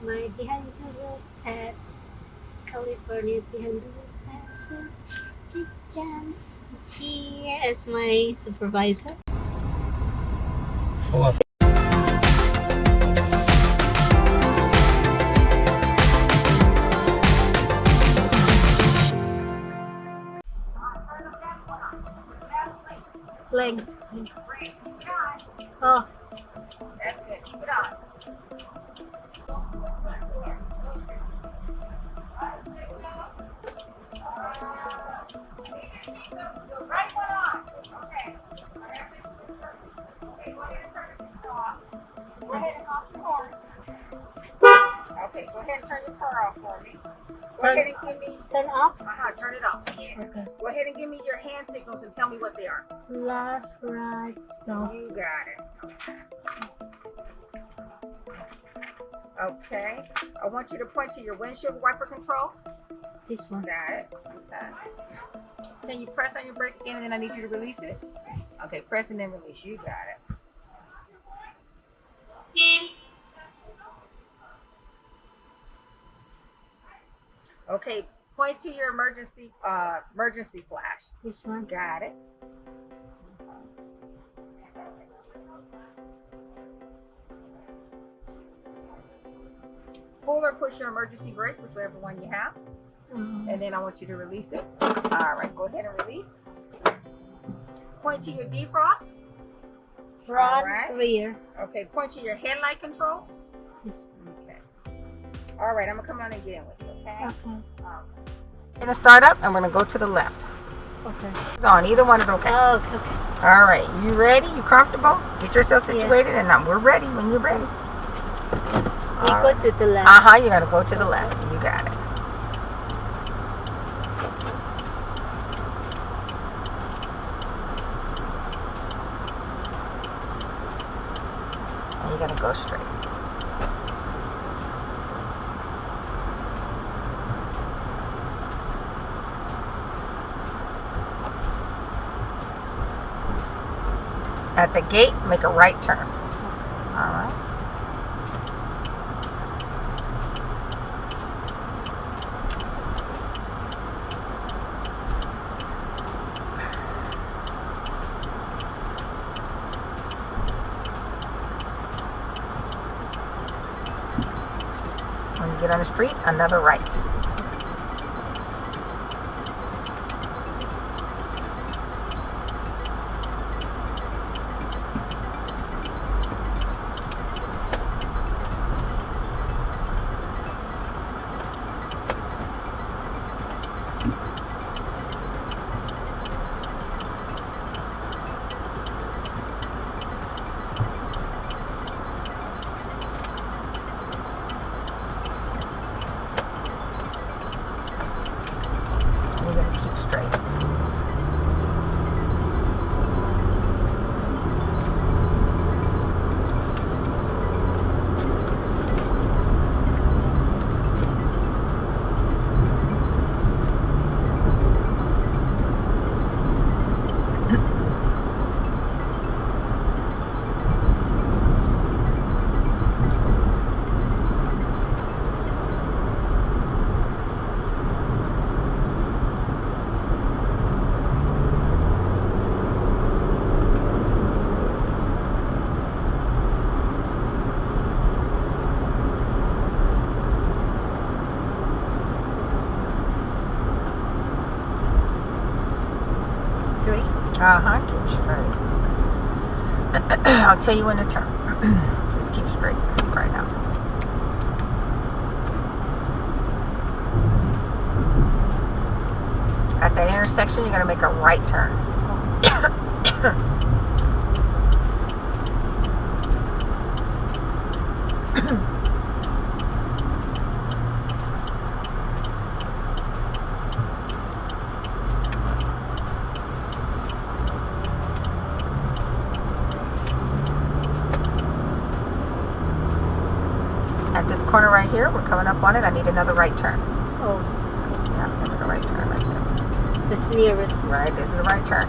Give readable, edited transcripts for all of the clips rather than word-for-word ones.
my behind the wheel test. California behind the wheel test. Jocchan is here as my supervisor. Hold up. Leg. Oh. That's good. Keep it on. The right one on. Okay. Okay, go ahead and turn the control off. Go ahead and off the horn. Okay, go ahead and turn your car off for me. Go ahead and give me. Turn off. Turn it off. Yeah. Okay. Go ahead and give me your hand signals and tell me what they are. Left, right, stop. You got it. Okay. I want you to point to your windshield wiper control. This one. Got it. Okay. Can you press on your brake again and then I need you to release it? Okay, press and then release. You got it. Okay, point to your emergency flash. This one. Got it. Pull or push your emergency brake, whichever one you have. And then I want you to release it. All right, go ahead and release. Point to your defrost. Front, right. rear. Okay, point to your headlight control. This Okay. All right, I'm gonna come down and get in with you, okay? Okay. We're gonna start up and we're gonna go to the left. Okay. It's on, either one is okay. Oh, okay. All right, you ready? You comfortable? Get yourself situated and we're ready when you're ready. You go to the left. You're gonna go to the left. You got it. And you're gonna go straight. At the gate, make a right turn. All right. When you get on the street, another right. You're going to keep straight. Straight. Keep straight. I'll tell you when to turn. Just keep straight right now. At that intersection, you're going to make a right turn. At this corner right here, we're coming up on it. I need another right turn. Oh, Yeah, make a right turn right there. that's nearest. Right, this is the right turn.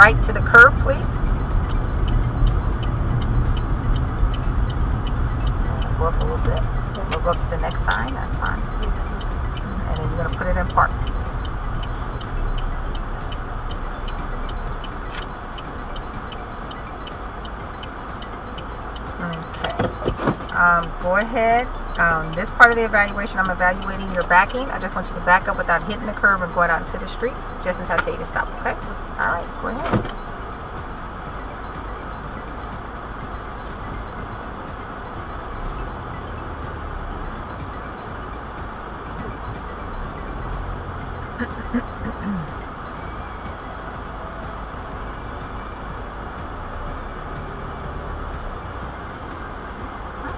right to the curb, please. Go up a little bit. We'll go up to the next sign. That's fine. And then you're going to put it in park. Okay. Go ahead. This part of the evaluation, I'm evaluating your backing. I just want you to back up without hitting the curb and going out into the street, just until I tell you to stop, okay? All right, go ahead.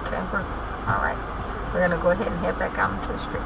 Okay, all right. We're going to go ahead and head back out into the street.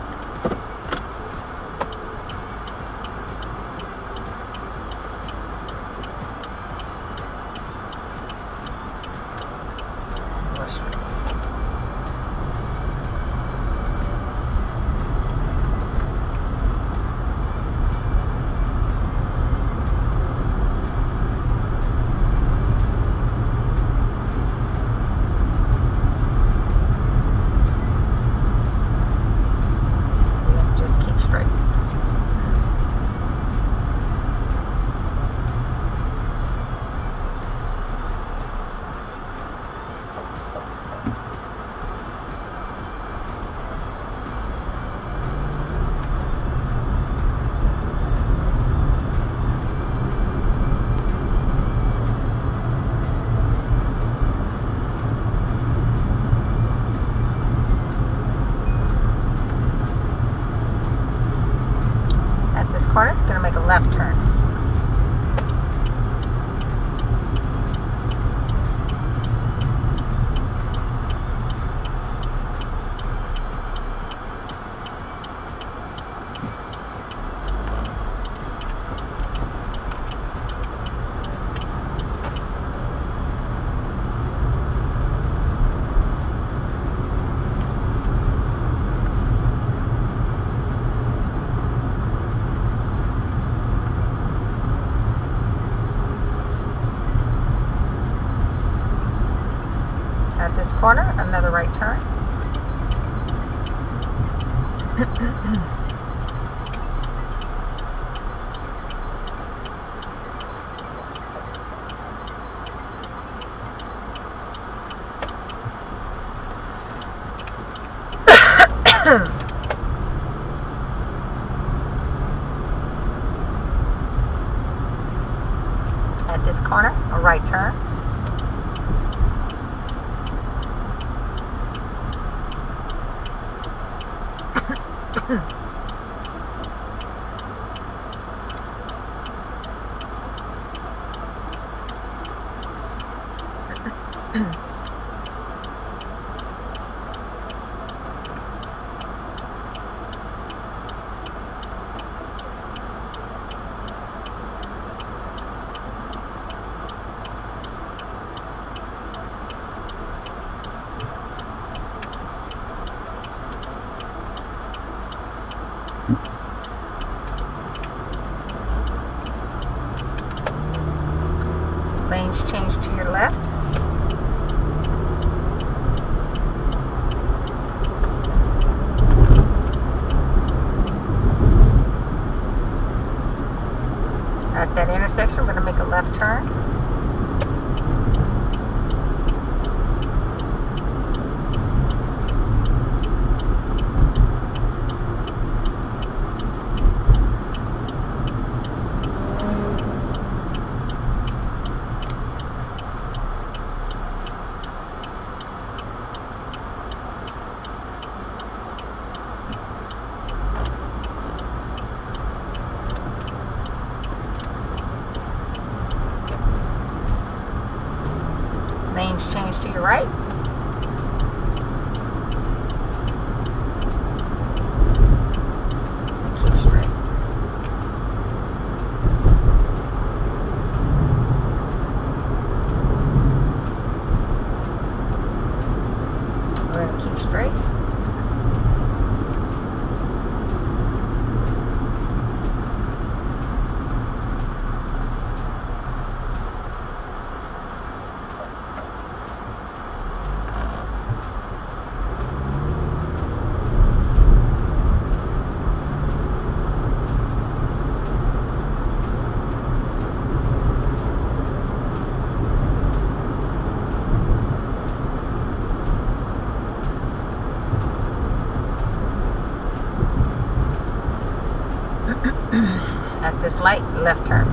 Corner, gonna make a left turn. At this corner, another right turn. At this corner, a right turn. Lanes change to your left. At that intersection, we're going to make a left turn. Lanes change to your right. Keep straight. We're going to keep straight. slight left turn.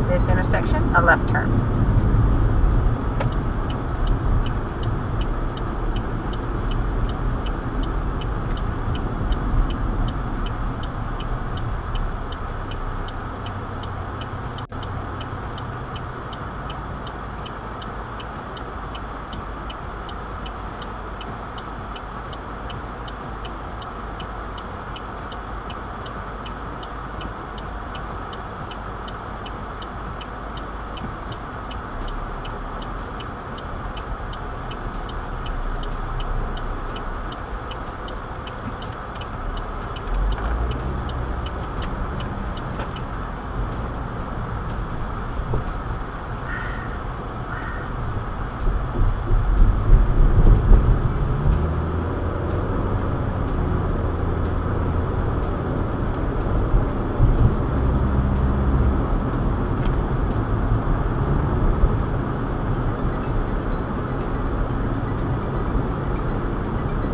This intersection, a left turn.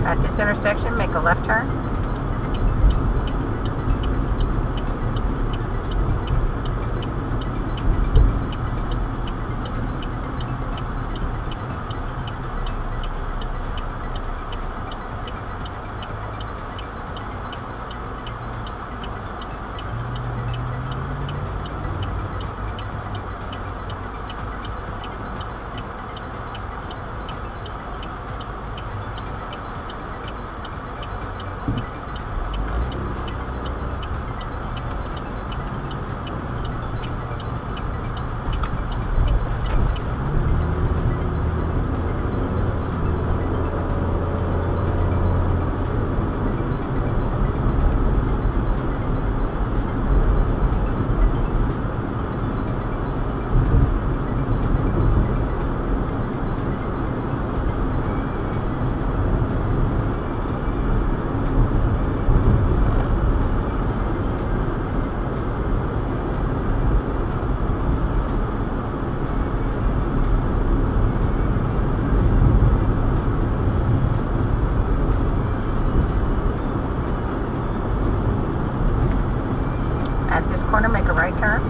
At this intersection, make a left turn. At this corner, make a right turn.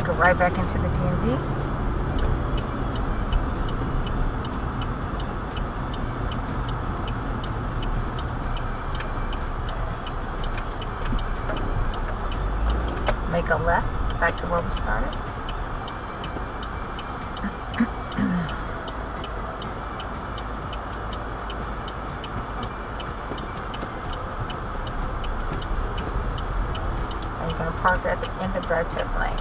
Go right back into the DMV. Make a left back to where we started. And you're going to park at the end of drive test lane.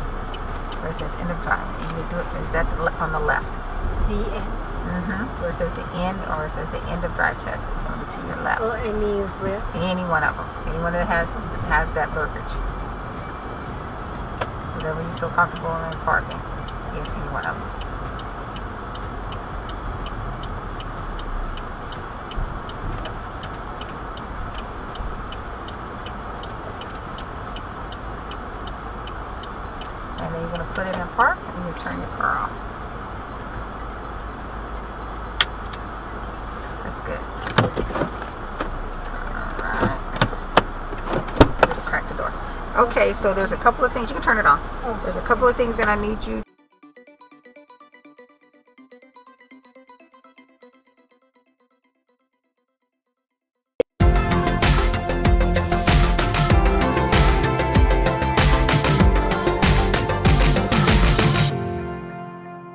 Where it says end of drive. And you do it, is that on the left? The end. Where it says the end or it says the end of drive test. It's going to be to your left. Or anywhere. Any one of them. Anyone that has that verbiage. Whatever you feel comfortable in parking. Any one of them. And then you're going to put it in park and you turn your car off. That's That's good. Alright. Just crack the door. Okay, so there's a couple of things. You can turn it on. Oh. There's a couple of things that I need you